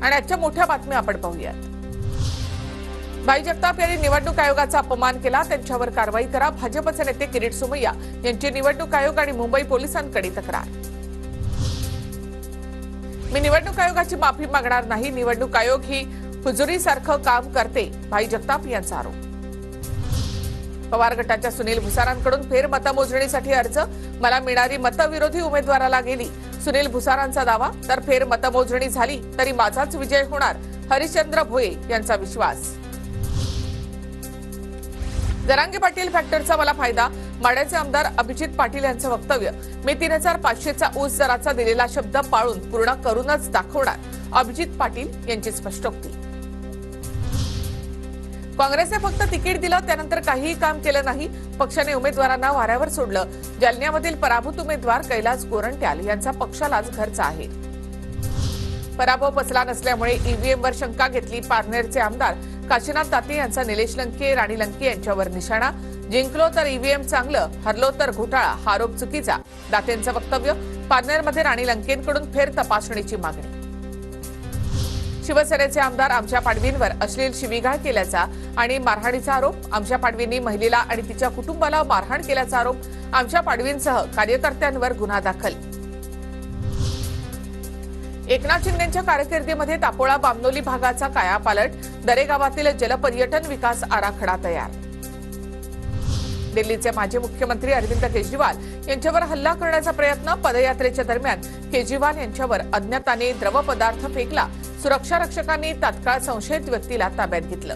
आणि आजच्या मोठ्या बातम्या आपण पाहूयात। भाई जगताप यांनी निवडणूक आयोगाचा अपमान केला, त्यांच्यावर कारवाई करा। भाजपचे नेते किरीट सोमय्या यांची निवडणूक आयोग आणि मुंबई पोलिसांकडे तक्रार। मी निवडणूक आयोगाची माफी मागणार नाही, निवडणूक आयोग ही हुजुरीसारखं काम करते, भाई जगताप यांचा आरोप। पवार गटाच्या सुनील भुसारांकडून फेर मतमोजणीसाठी अर्ज, मला मिळणारी मतं विरोधी उमेदवाराला गेली, सुनील भुसारांचा दावा। तर फेर मतमोजणी झाली तरी माझाच विजय होणार, हरिश्चंद्र भोये यांचा विश्वास। जरांगे पाटील फॅक्टरचा मला फायदा, माढ्याचे आमदार अभिजित पाटील यांचं वक्तव्य। मी 3500चा ऊस दराचा दिलेला शब्द पाळून पूर्ण करूनच दाखवणार, अभिजित पाटील यांची स्पष्टोक्ती। काँग्रेसने फक्त तिकीट दिलं, त्यानंतर काहीही काम केलं नाही, पक्षाने उमेदवारांना वाऱ्यावर सोडलं। जालन्यामधील पराभूत उमेदवार कैलास गोरंट्याल यांचा पक्षालाच घरचा आहे। पराभव पचला नसल्यामुळे ईव्हीएमवर शंका घेतली, पारनेरचे आमदार काशीनाथ दाते यांचा निलेश लंके, राणी लंके यांच्यावर निशाणा। जिंकलो तर ईव्हीएम चांगलं, हरलो तर घोटाळा, हा आरोप चुकीचा, दातेंचं वक्तव्य। पारनेरमध्ये राणी लंकेंकडून फेर तपासणीची मागणी। शिवसेनेचे आमदार आमच्या पाडवींवर अश्लील शिवीगाळ केल्याचा आणि मारहाणीचा आरोप। आमच्या पाडवींनी महिलेला आणि तिच्या कुटुंबाला मारहाण केल्याचा आरोप, आमच्या पाडवींसह कार्यकर्त्यांवर गुन्हा दाखल। एकनाथ शिंदेंच्या कारकिर्दीमध्ये तापोळा बामनोली भागाचा कायापालट, दरेगावातील जलपर्यटन विकास आराखडा तयार। दिल्लीचे माजी मुख्यमंत्री अरविंद केजरीवाल यांच्यावर हल्ला करण्याचा प्रयत्न, पदयात्रेच्या दरम्यान केजरीवाल यांच्यावर अज्ञाताने द्रव पदार्थ फेकला, सुरक्षा रक्षकांनी तात्काळ संशयित व्यक्तीला ताब्यात घेतलं।